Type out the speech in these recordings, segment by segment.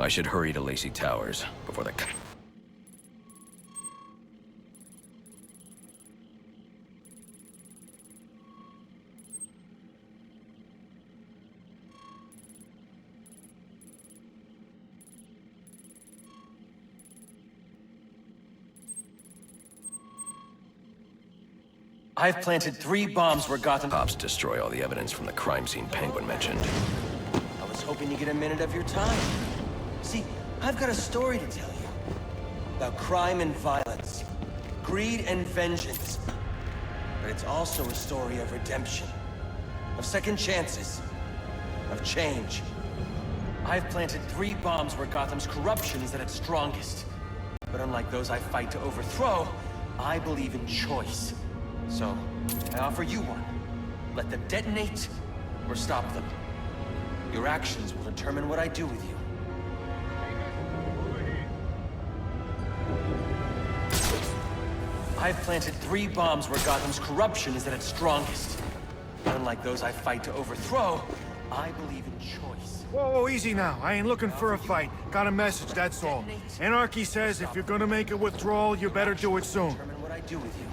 I should hurry to Lacey Towers before the... I've planted 3 bombs where Gotham... Cops destroy all the evidence from the crime scene Penguin mentioned. I was hoping to get a minute of your time. See, I've got a story to tell you. About crime and violence. Greed and vengeance. But it's also a story of redemption. Of second chances. Of change. I've planted 3 bombs where Gotham's corruption is at its strongest. But unlike those I fight to overthrow, I believe in choice. So, I offer you one. Let them detonate, or stop them. Your actions will determine what I do with you. I've planted 3 bombs where Gotham's corruption is at its strongest. Unlike those I fight to overthrow, I believe in choice. Whoa, easy now. I ain't looking for a fight. Got a message, that's all. Anarchy says if you're gonna make a withdrawal, you better do it soon. Determine what I do with you.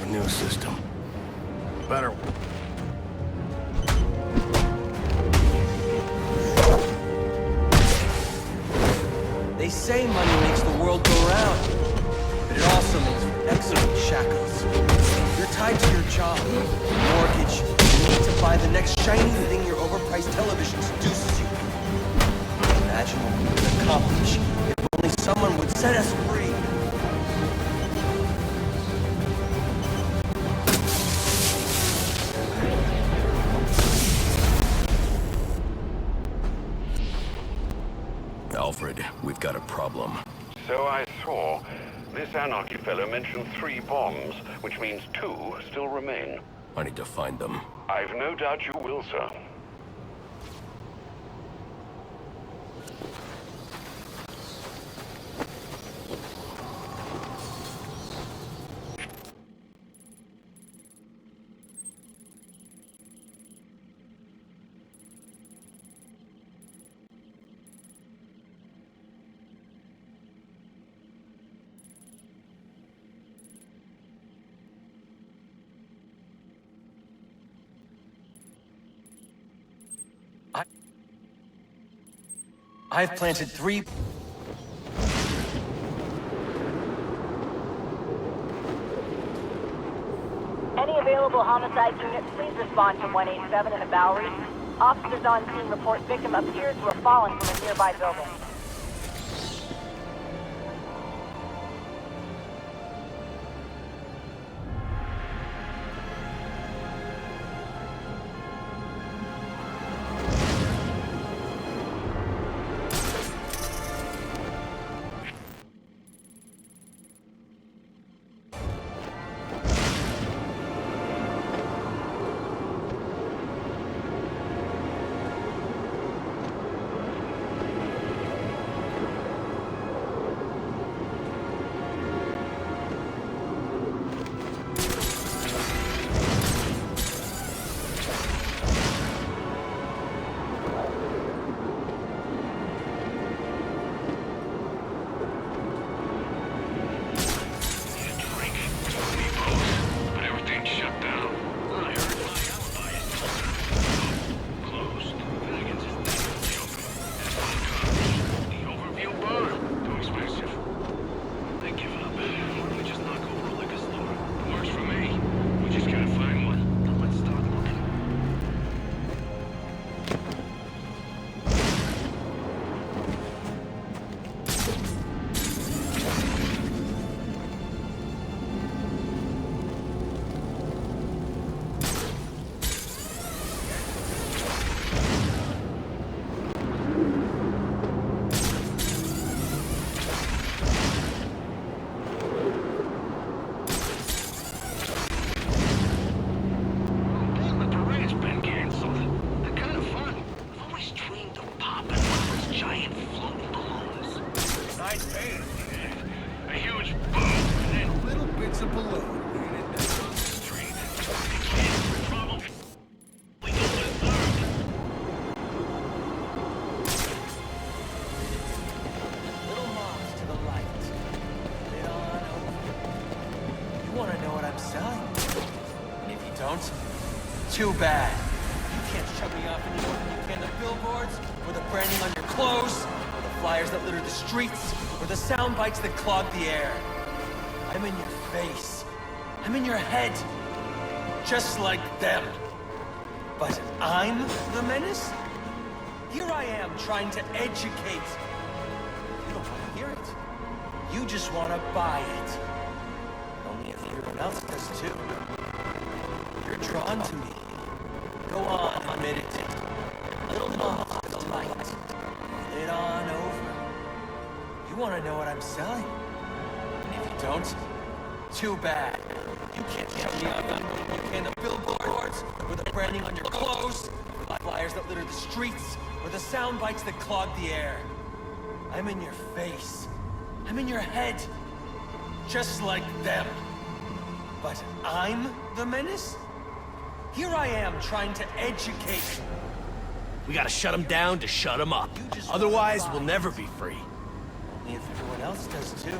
New system. Better. They say money makes the world go round, but it also makes for excellent shackles. You're tied to your job, mortgage, you need to buy the next shiny thing your overpriced television seduces you. Imagine what we could accomplish if only someone would set us free. Alfred, we've got a problem. So I saw. This anarchy fellow mentioned 3 bombs, which means 2 still remain. I need to find them. I've no doubt you will, sir. I've planted 3... Any available homicide units, please respond to 187 in the Bowery. Officers on scene report victim appears to have fallen from a nearby building. giant floating balloons. Nice bait. A huge boom and then little bits of balloon. Little moths to the light. Lit on over. You want to know what I'm selling? If you don't, too bad. You can't shut me off any more than you can the billboards, or the branding on your clothes, or the flyers that litter the streets, or the sound bites that clog the air. I'm in your face. I'm in your head. Just like them. But I'm the menace? Here I am trying to educate. You don't want to hear it. You just want to buy it. Only if everyone else does too. You're drawn to me. Go on, admit it. Little moth to the light. Lit on over. You want to know what I'm selling? And if you don't, too bad. You can't shut me up anymore than you can the billboards, or the branding on your clothes, or the flyers that litter the streets, or the sound bites that clog the air. I'm in your face. I'm in your head. Just like them. But I'm the menace? Here I am trying to educate. We gotta shut them down to shut them up. Otherwise, we'll never be free. Only if everyone else does too.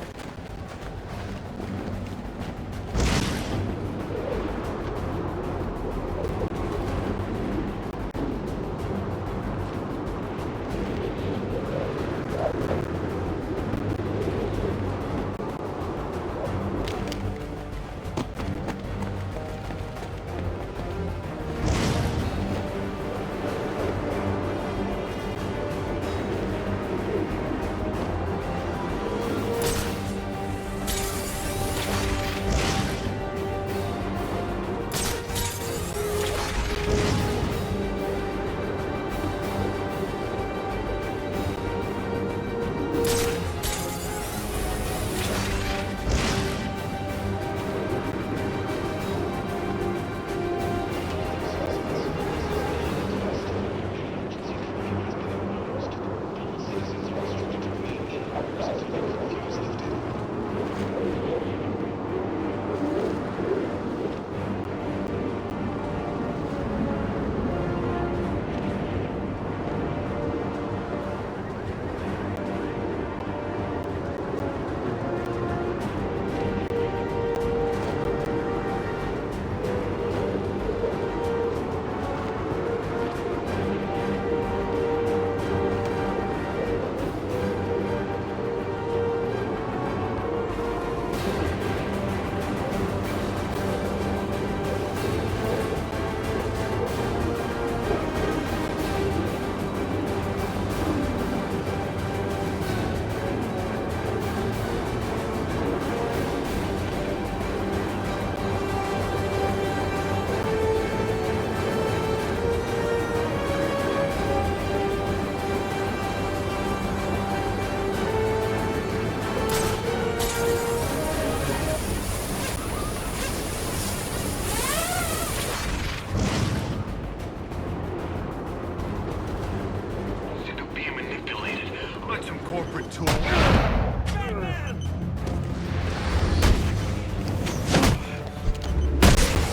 Corporate tool.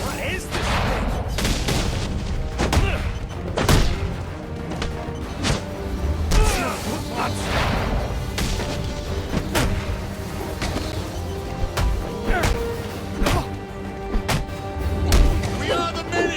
What is this thing? We are the many!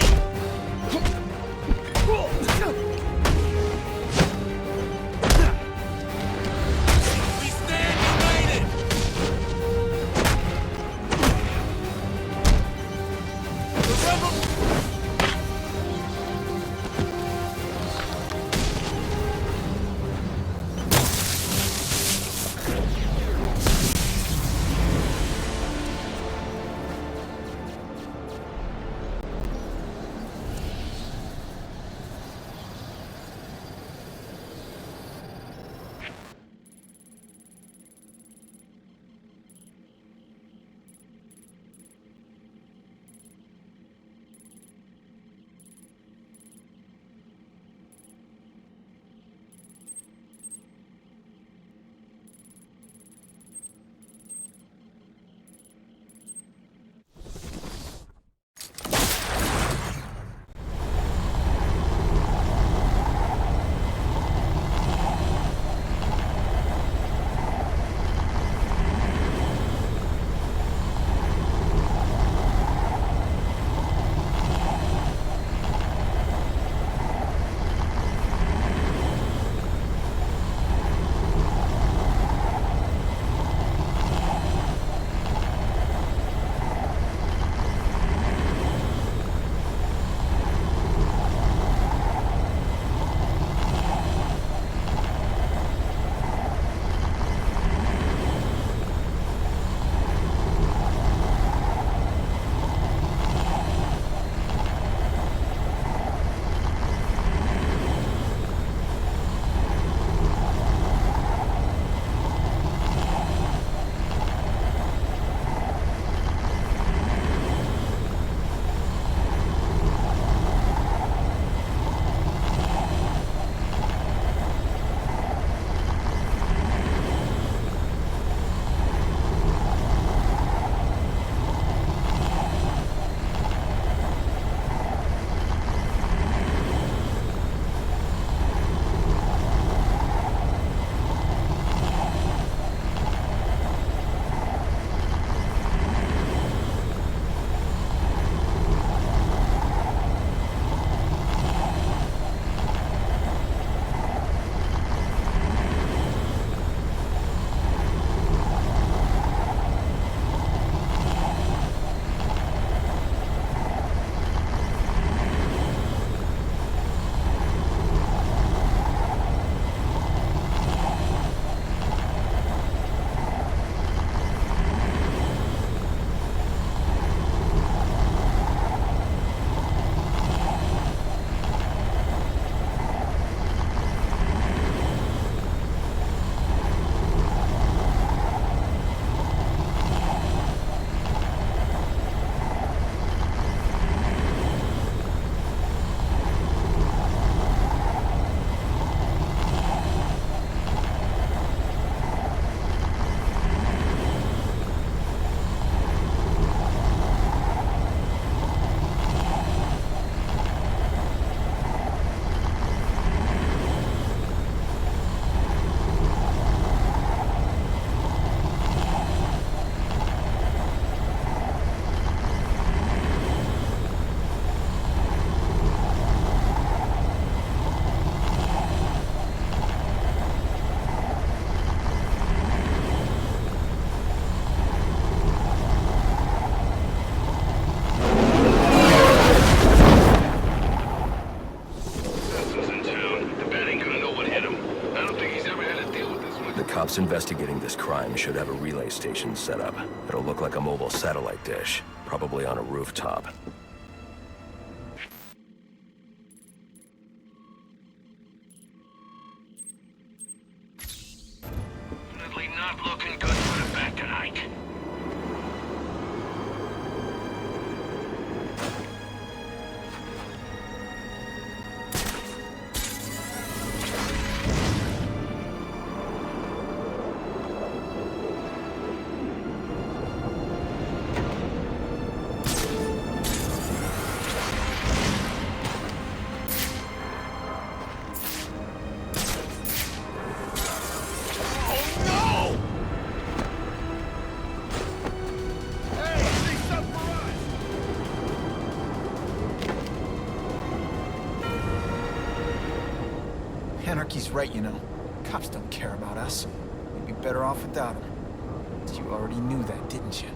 cops investigating this crime should have a relay station set up. It'll look like a mobile satellite dish, probably on a rooftop. Definitely not looking good for the back tonight. Anarchy's right, you know. Cops don't care about us. We'd be better off without them. You already knew that, didn't you?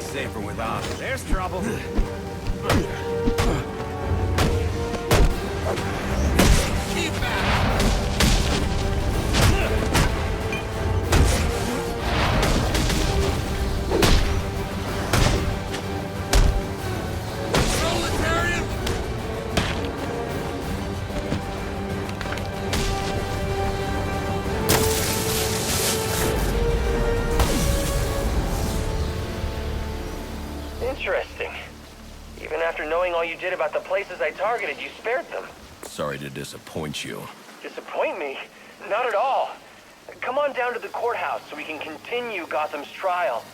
Safer without it. There's trouble. Keep back! Proletarian! Interesting. Even after knowing all you did about the places I targeted, you spared them. Sorry to disappoint you. Disappoint me? Not at all. Come on down to the courthouse so we can continue Gotham's trial.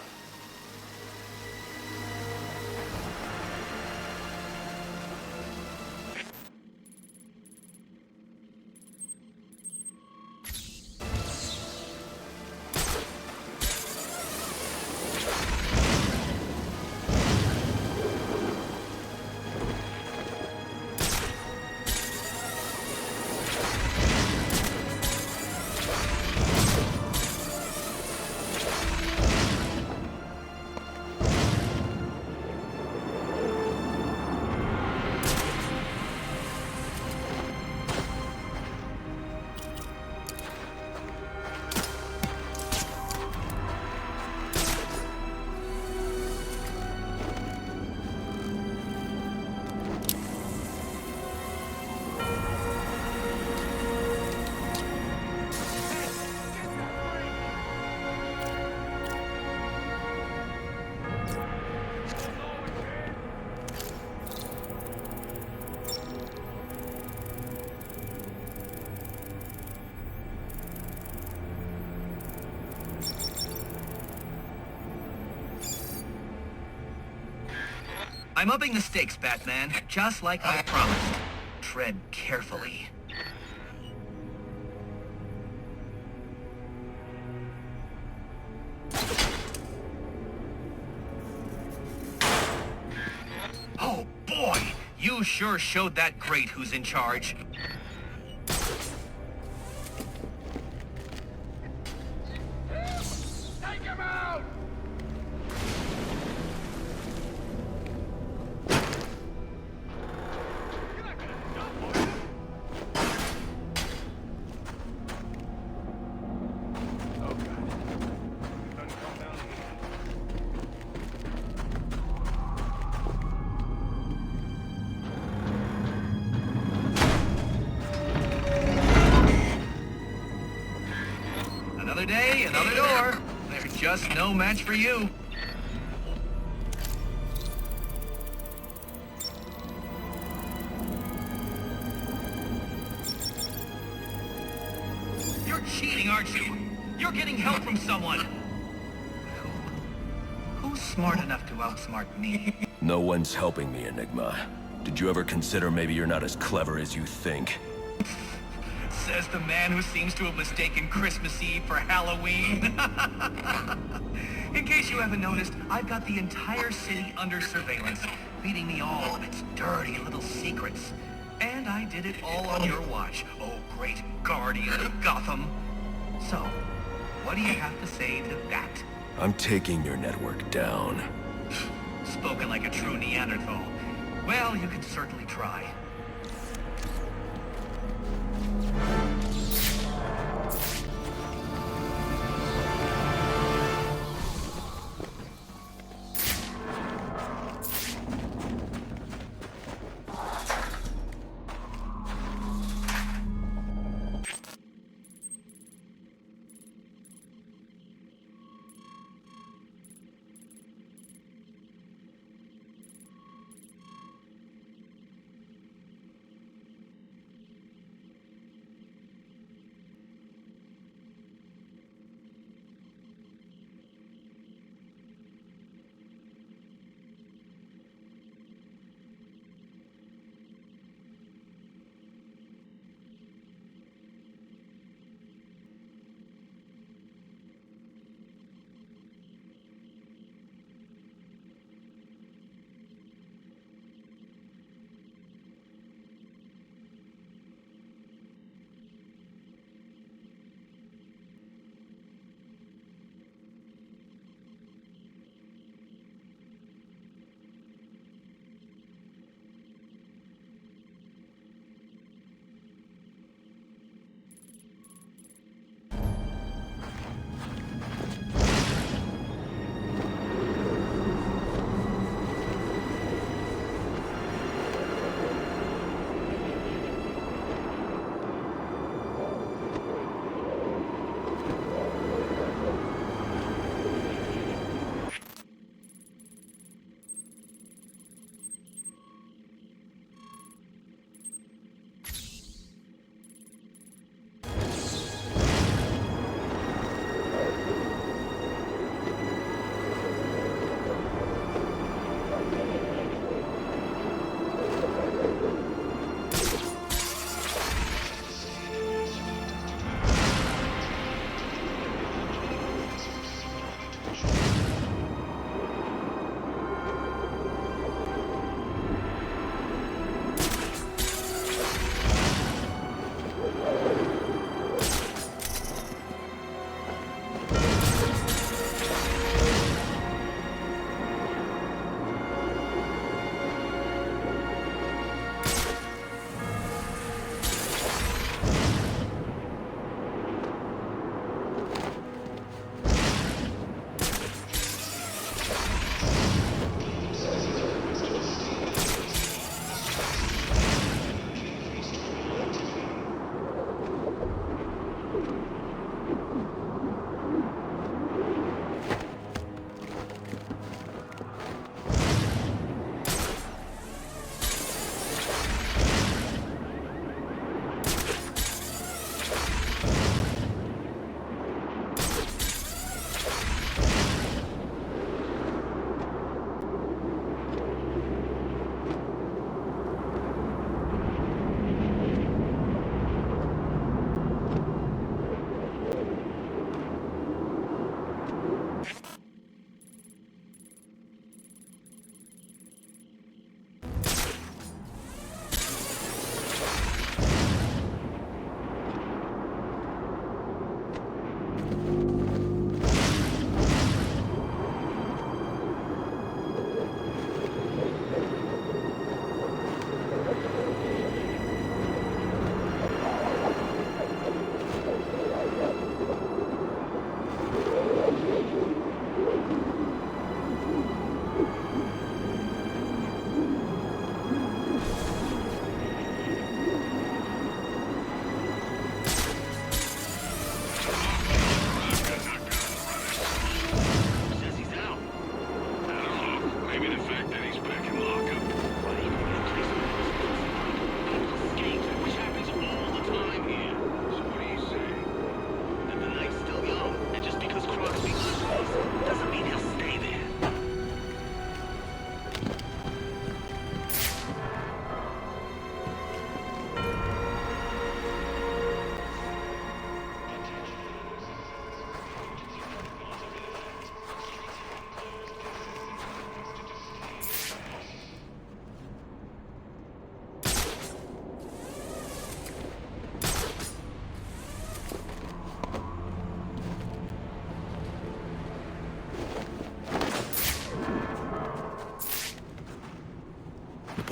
I'm upping the stakes, Batman, just like I promised. Tread carefully. Oh, boy! You sure showed that great who's in charge. Take him out! another door. They're just no match for you. You're cheating, aren't you? You're getting help from someone. Who's smart enough to outsmart me? No one's helping me, Enigma. Did you ever consider maybe you're not as clever as you think? Says the man who seems to have mistaken Christmas Eve for Halloween. In case you haven't noticed, I've got the entire city under surveillance, feeding me all of its dirty little secrets. And I did it all on your watch, oh great guardian of Gotham. So, what do you have to say to that? I'm taking your network down. Spoken like a true Neanderthal. Well, you can certainly try.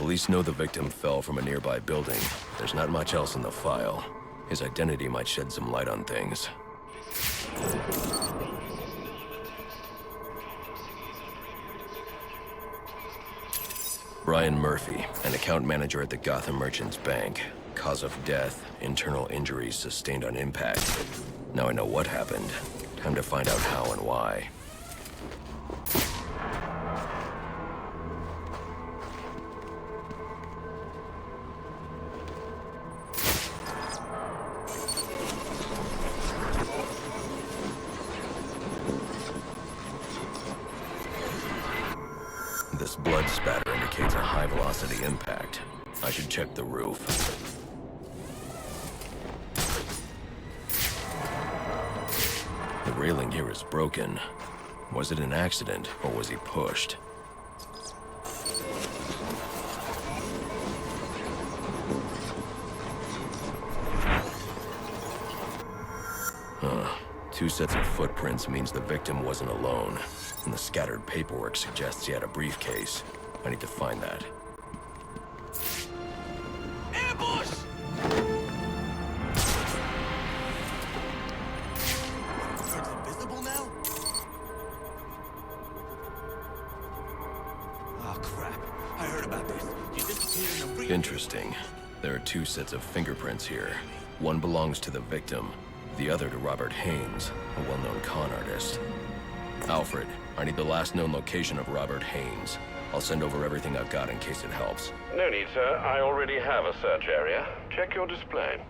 Police know the victim fell from a nearby building. There's not much else in the file. His identity might shed some light on things. Brian Murphy, an account manager at the Gotham Merchants Bank. Cause of death, internal injuries sustained on impact. Now I know what happened. Time to find out how and why. This blood spatter indicates a high-velocity impact. I should check the roof. The railing here is broken. Was it an accident, or was he pushed? Two sets of footprints means the victim wasn't alone. And the scattered paperwork suggests he had a briefcase. I need to find that. Ambush! It's invisible now? Oh, crap. I heard about this. You disappeared in a Interesting. There are two sets of fingerprints here. One belongs to the victim, the other to Robert Haynes, a well-known con artist. Alfred, I need the last known location of Robert Haynes. I'll send over everything I've got in case it helps. No need, sir. I already have a search area. Check your display.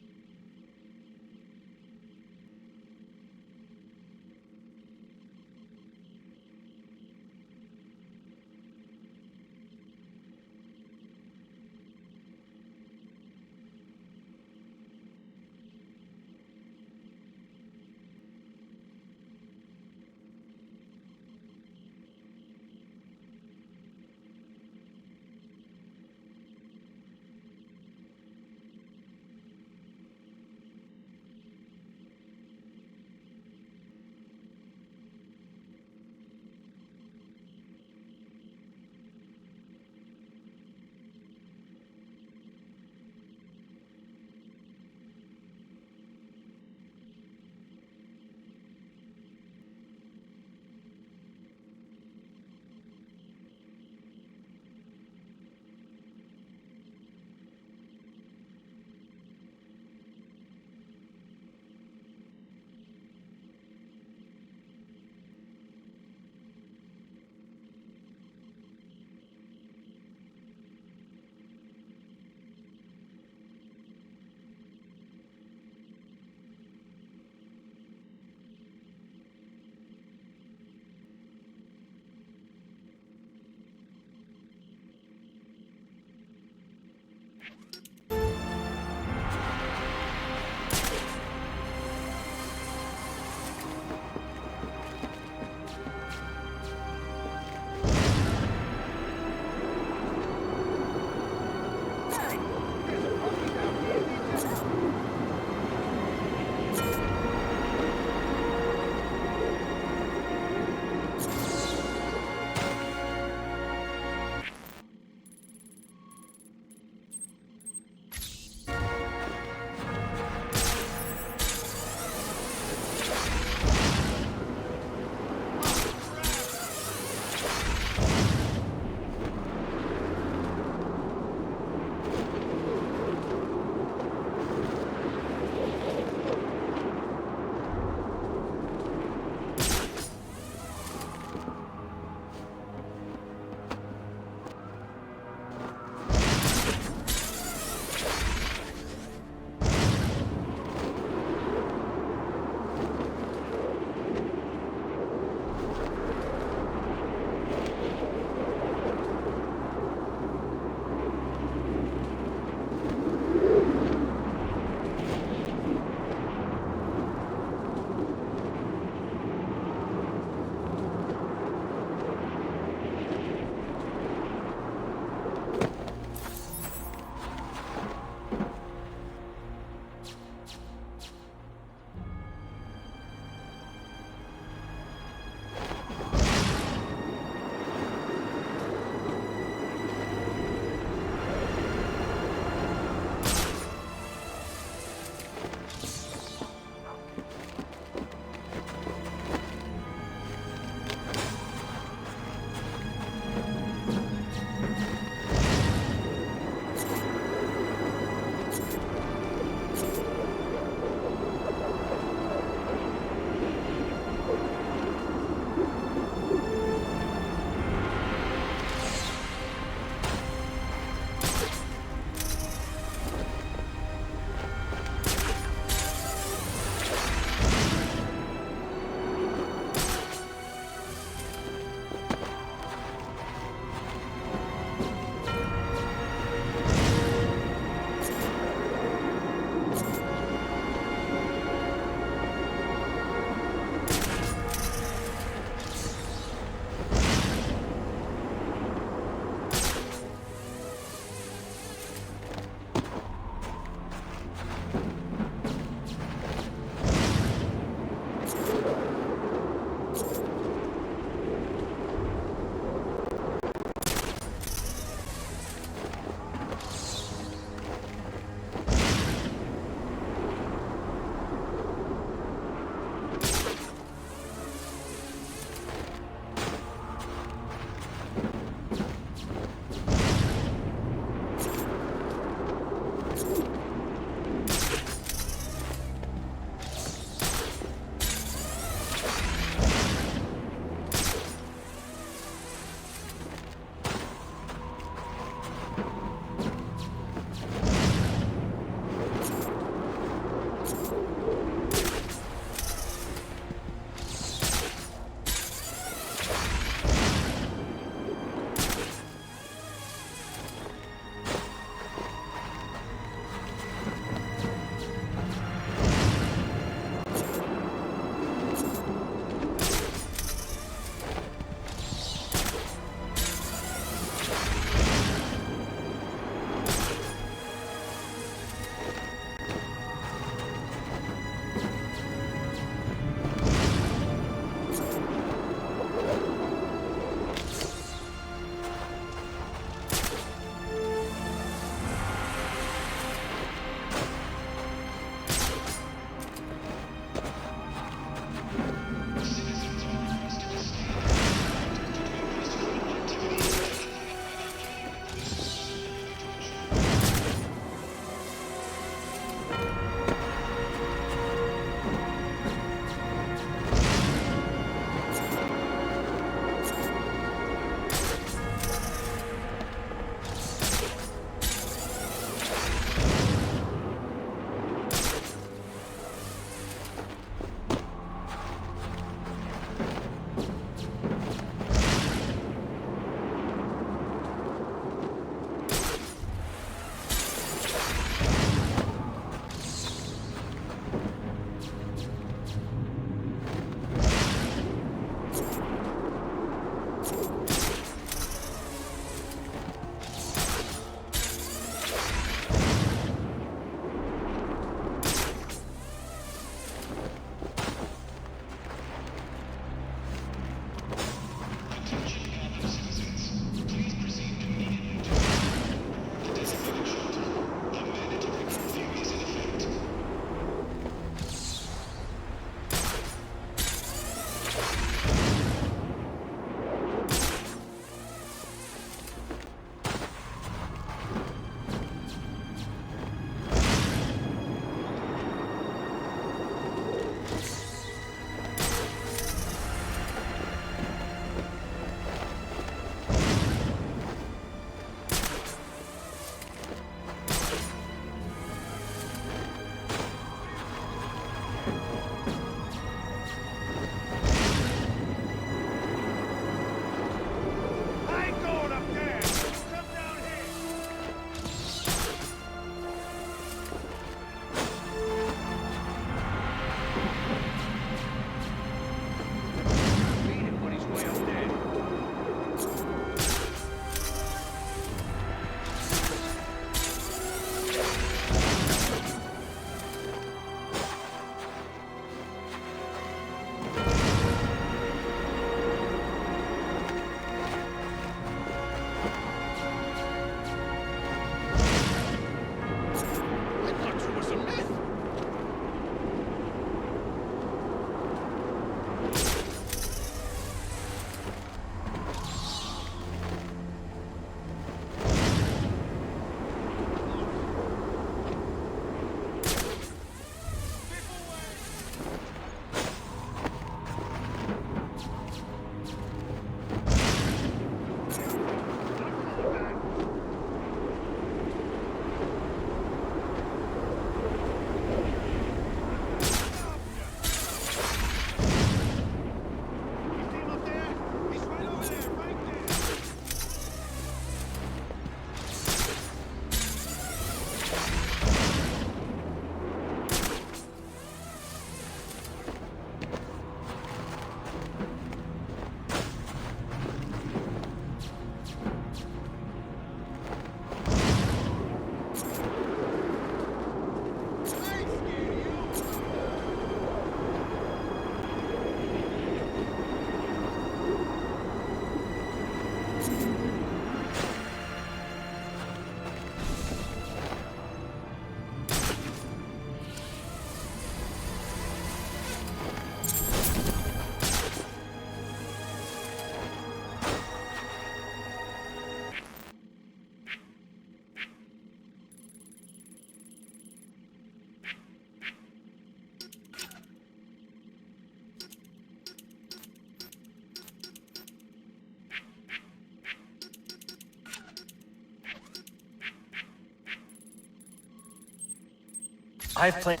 I've planned...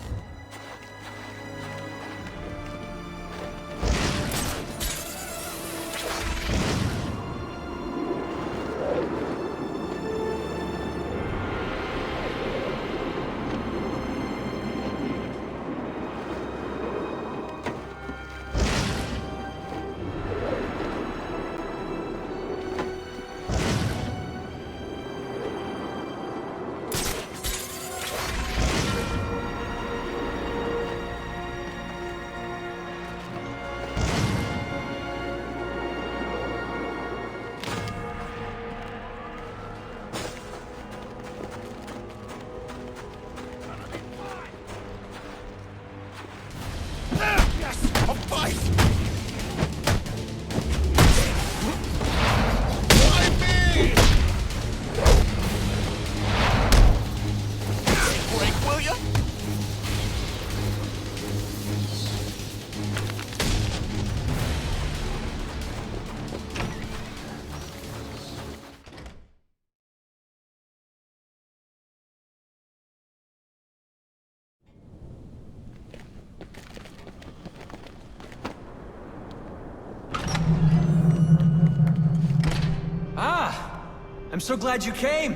I'm so glad you came.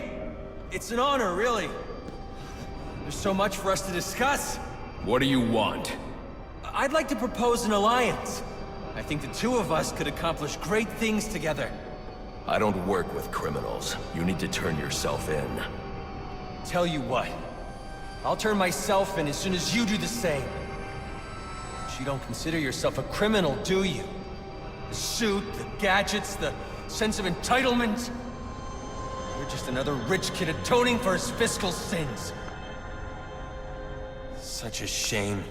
It's an honor, really. There's so much for us to discuss. What do you want? I'd like to propose an alliance. I think the two of us could accomplish great things together. I don't work with criminals. You need to turn yourself in. Tell you what, I'll turn myself in as soon as you do the same. But you don't consider yourself a criminal, do you? The suit, the gadgets, the sense of entitlement. You're just another rich kid atoning for his fiscal sins. Such a shame.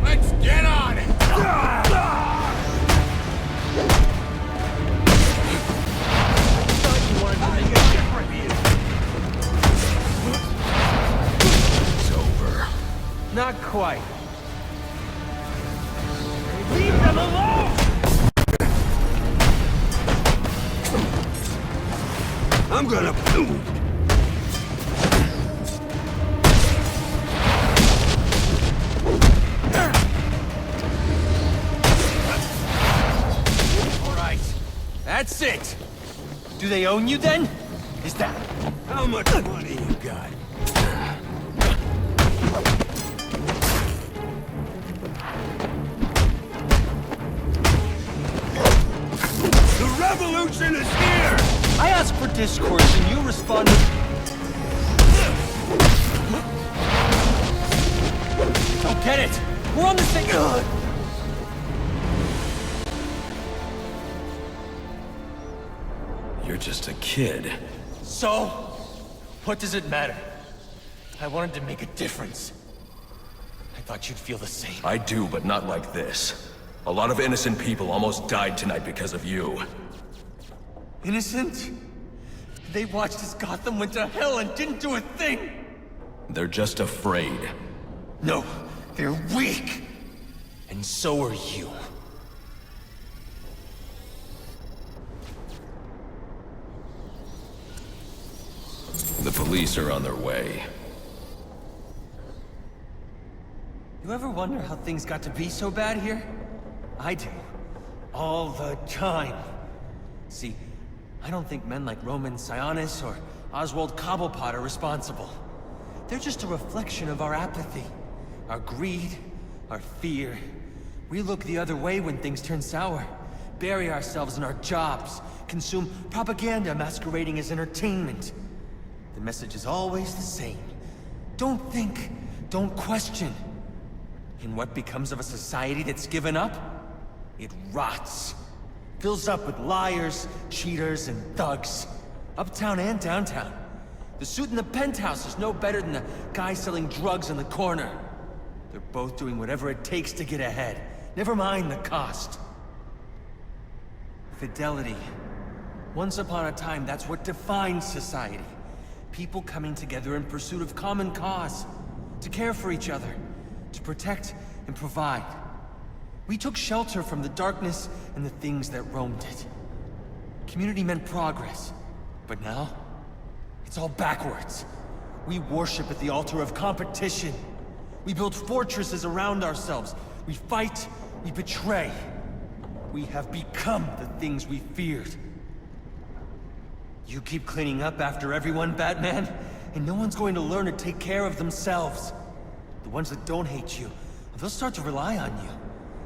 Let's get on it! It's over. Not quite. Leave them alone! I'm gonna... Alright, that's it. Do they own you then? Is that... How much money you got? The revolution is here! I asked for discourse and you responded... Don't get it! We're on the same... You're just a kid. So? What does it matter? I wanted to make a difference. I thought you'd feel the same. I do, but not like this. A lot of innocent people almost died tonight because of you. Innocent? They watched as Gotham went to hell and didn't do a thing! They're just afraid. No, they're weak! And so are you. The police are on their way. You ever wonder how things got to be so bad here? I do. All the time. See, I don't think men like Roman Sionis or Oswald Cobblepot are responsible. They're just a reflection of our apathy, our greed, our fear. We look the other way when things turn sour, bury ourselves in our jobs, consume propaganda masquerading as entertainment. The message is always the same. Don't think, don't question. And what becomes of a society that's given up? It rots. Fills up with liars, cheaters, and thugs. Uptown and downtown. The suit in the penthouse is no better than the guy selling drugs on the corner. They're both doing whatever it takes to get ahead. Never mind the cost. Fidelity. Once upon a time, that's what defined society. People coming together in pursuit of common cause. To care for each other. To protect and provide. We took shelter from the darkness and the things that roamed it. Community meant progress. But now, it's all backwards. We worship at the altar of competition. We build fortresses around ourselves. We fight, we betray. We have become the things we feared. You keep cleaning up after everyone, Batman, and no one's going to learn to take care of themselves. The ones that don't hate you, they'll start to rely on you,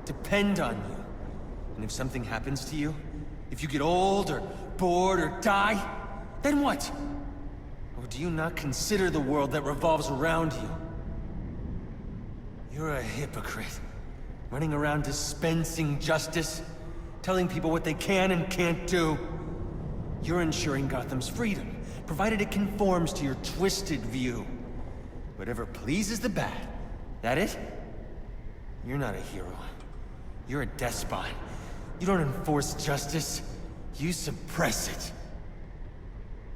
depend on you. And if something happens to you, if you get old or bored or die, then what? Or do you not consider the world that revolves around you? You're a hypocrite, running around dispensing justice, telling people what they can and can't do. You're ensuring Gotham's freedom, provided it conforms to your twisted view. Whatever pleases the bad. That it? You're not a hero. You're a despot. You don't enforce justice. You suppress it.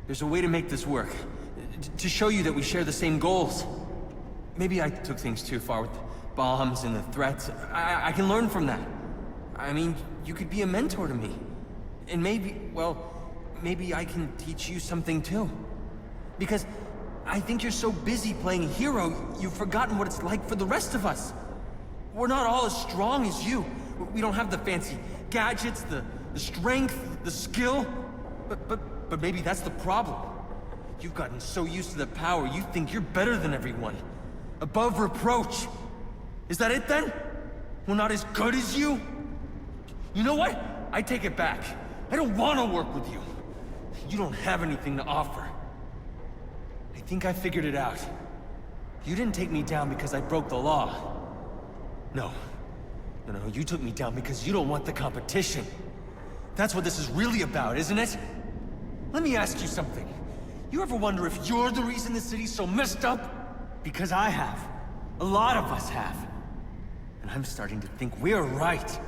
There's a way to make this work. To show you that we share the same goals. Maybe I took things too far with the bombs and the threats. I can learn from that. I mean, you could be a mentor to me. And maybe, well, maybe I can teach you something too. Because I think you're so busy playing hero, you've forgotten what it's like for the rest of us. We're not all as strong as you. We don't have the fancy gadgets, the strength, the skill. But maybe that's the problem. You've gotten so used to the power, you think you're better than everyone. Above reproach. Is that it then? We're not as good as you? You know what? I take it back. I don't want to work with you. You don't have anything to offer. I think I figured it out. You didn't take me down because I broke the law. No, you took me down because you don't want the competition. That's what this is really about, isn't it? Let me ask you something. You ever wonder if you're the reason the city's so messed up? Because I have. A lot of us have. And I'm starting to think we're right.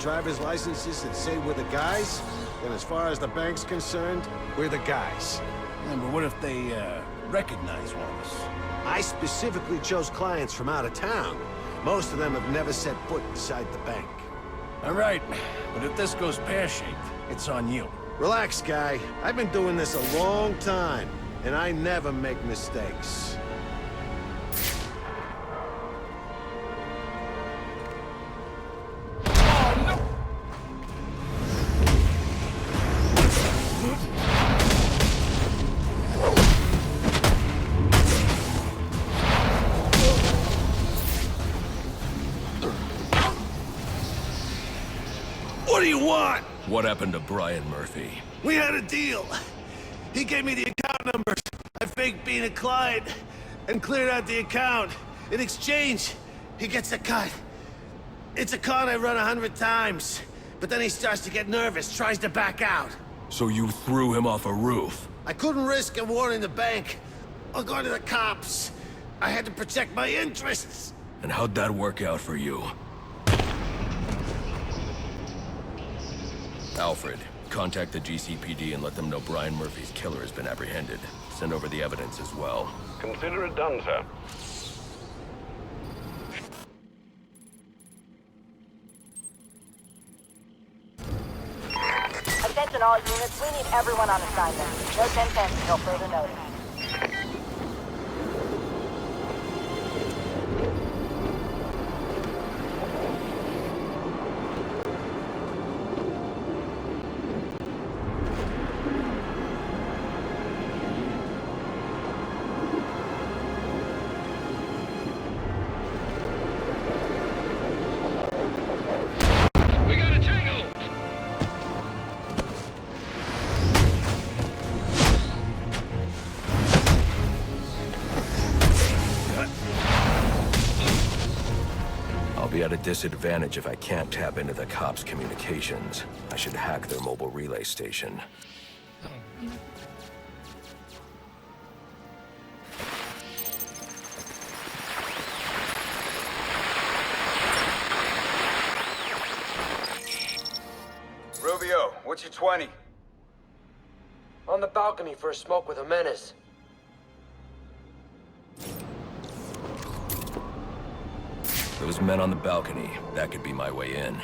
driver's licenses that say we're the guys, then as far as the bank's concerned, we're the guys. Yeah, but what if they, recognize one of us? I specifically chose clients from out of town. Most of them have never set foot inside the bank. All right, but if this goes pear-shaped, it's on you. Relax, guy. I've been doing this a long time, and I never make mistakes. What do you want? What happened to Brian Murphy? We had a deal. He gave me the account numbers. I faked being a client and cleared out the account. In exchange, he gets a cut. It's a con I run 100 times. But then he starts to get nervous, tries to back out. So you threw him off a roof? I couldn't risk him warning the bank or going to the cops. I had to protect my interests. And how'd that work out for you? Alfred, contact the GCPD and let them know Brian Murphy's killer has been apprehended. Send over the evidence as well. Consider it done, sir. Attention all units, we need everyone on assignment. No 10-10 until further notice. I'll be at a disadvantage if I can't tap into the cops' communications. I should hack their mobile relay station. Rubio, what's your 20? On the balcony for a smoke with a menace. Those men on the balcony, that could be my way in.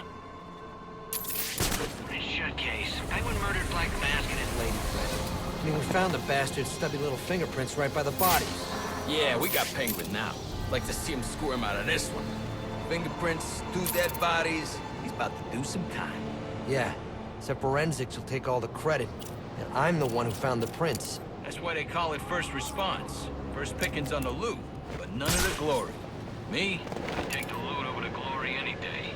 Shut case. Penguin murdered Black Mask and his lady friend. I mean, we found the bastard's stubby little fingerprints right by the bodies. Yeah, we got Penguin now. Like to see him squirm out of this one. Fingerprints, 2 dead bodies. He's about to do some time. Yeah, except forensics will take all the credit. And I'm the one who found the prints. That's why they call it first response. First pickings on the loot, but none of the glory. Me, I take the loot over the glory any day.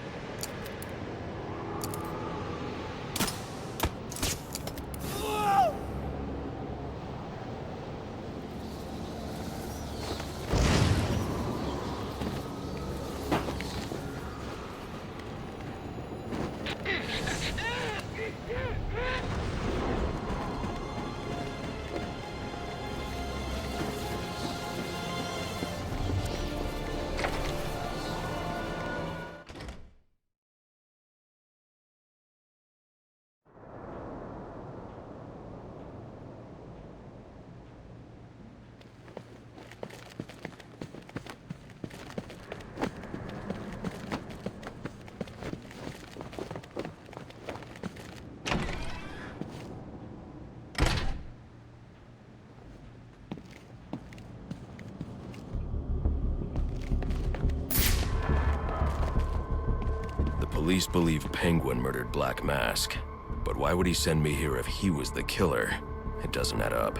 Police believe Penguin murdered Black Mask. But why would he send me here if he was the killer? It doesn't add up.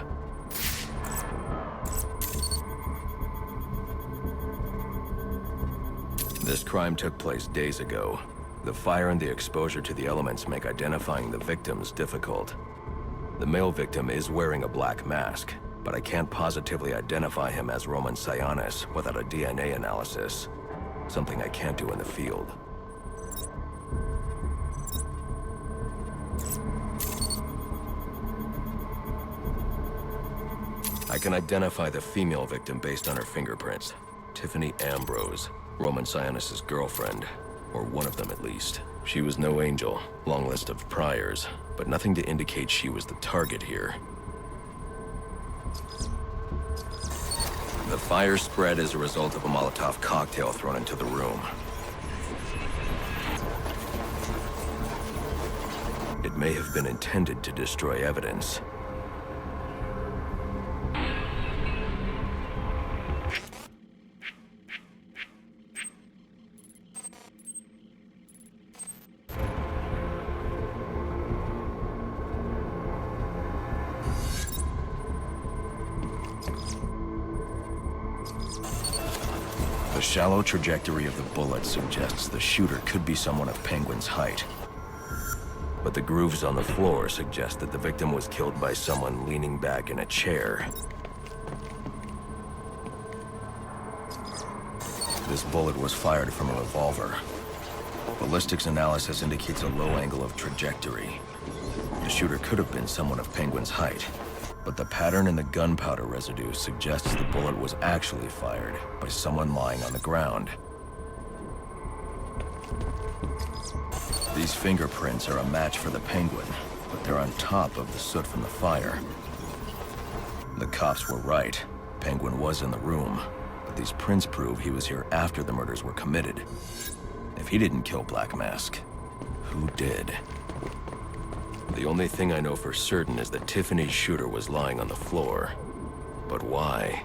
This crime took place days ago. The fire and the exposure to the elements make identifying the victims difficult. The male victim is wearing a black mask, but I can't positively identify him as Roman Sionis without a DNA analysis. Something I can't do in the field. I can identify the female victim based on her fingerprints. Tiffany Ambrose, Roman Sionis' girlfriend, or one of them at least. She was no angel, long list of priors, but nothing to indicate she was the target here. The fire spread as a result of a Molotov cocktail thrown into the room. It may have been intended to destroy evidence. The shallow trajectory of the bullet suggests the shooter could be someone of Penguin's height. But the grooves on the floor suggest that the victim was killed by someone leaning back in a chair. This bullet was fired from a revolver. Ballistics analysis indicates a low angle of trajectory. The shooter could have been someone of Penguin's height, but the pattern in the gunpowder residue suggests the bullet was actually fired by someone lying on the ground. These fingerprints are a match for the Penguin, but they're on top of the soot from the fire. The cops were right. Penguin was in the room, but these prints prove he was here after the murders were committed. If he didn't kill Black Mask, who did? The only thing I know for certain is that Tiffany's shooter was lying on the floor. But why?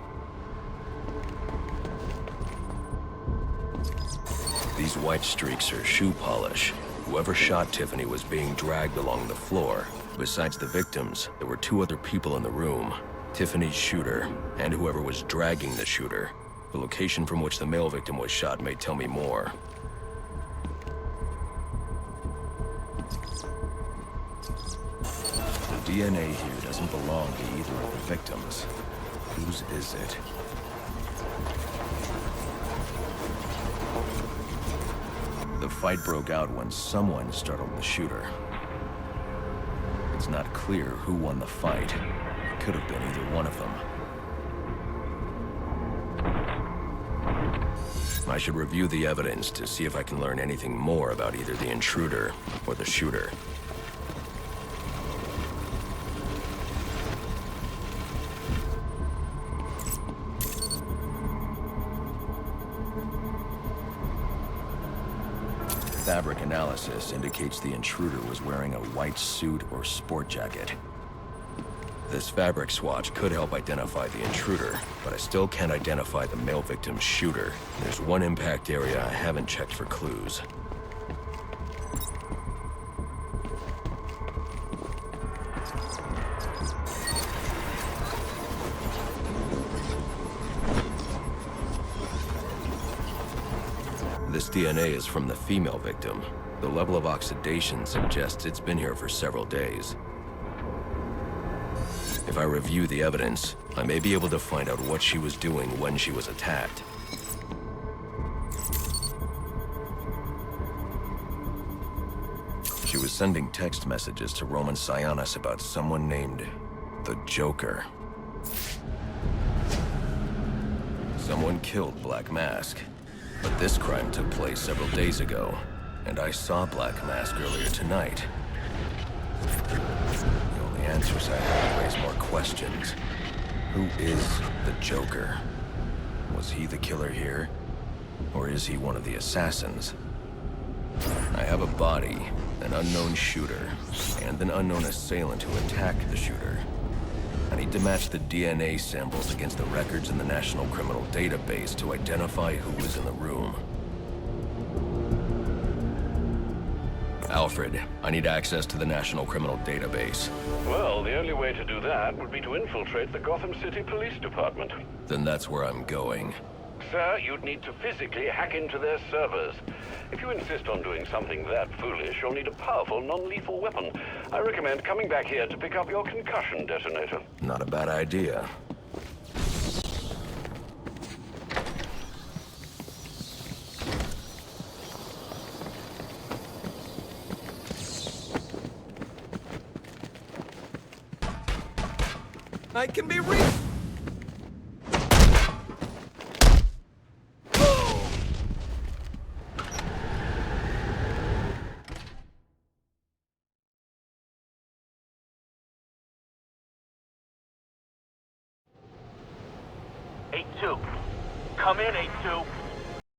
These white streaks are shoe polish. Whoever shot Tiffany was being dragged along the floor. Besides the victims, there were two other people in the room. Tiffany's shooter, and whoever was dragging the shooter. The location from which the male victim was shot may tell me more. The DNA here doesn't belong to either of the victims. Whose is it? The fight broke out when someone startled the shooter. It's not clear who won the fight. It could have been either one of them. I should review the evidence to see if I can learn anything more about either the intruder or the shooter. Fabric analysis indicates the intruder was wearing a white suit or sport jacket. This fabric swatch could help identify the intruder, but I still can't identify the male victim's shooter. There's one impact area I haven't checked for clues. This DNA is from the female victim. The level of oxidation suggests it's been here for several days. If I review the evidence, I may be able to find out what she was doing when she was attacked. She was sending text messages to Roman Sionis about someone named the Joker. Someone killed Black Mask. But this crime took place several days ago, and I saw Black Mask earlier tonight. The only answers I have raise more questions. Who is the Joker? Was he the killer here? Or is he one of the assassins? I have a body, an unknown shooter, and an unknown assailant who attacked the shooter. I need to match the DNA samples against the records in the National Criminal Database to identify who was in the room. Alfred, I need access to the National Criminal Database. Well, the only way to do that would be to infiltrate the Gotham City Police Department. Then that's where I'm going. Sir, you'd need to physically hack into their servers. If you insist on doing something that foolish, you'll need a powerful, non-lethal weapon. I recommend coming back here to pick up your concussion detonator. Not a bad idea. I can be reached! 8-2. Come in, 8-2.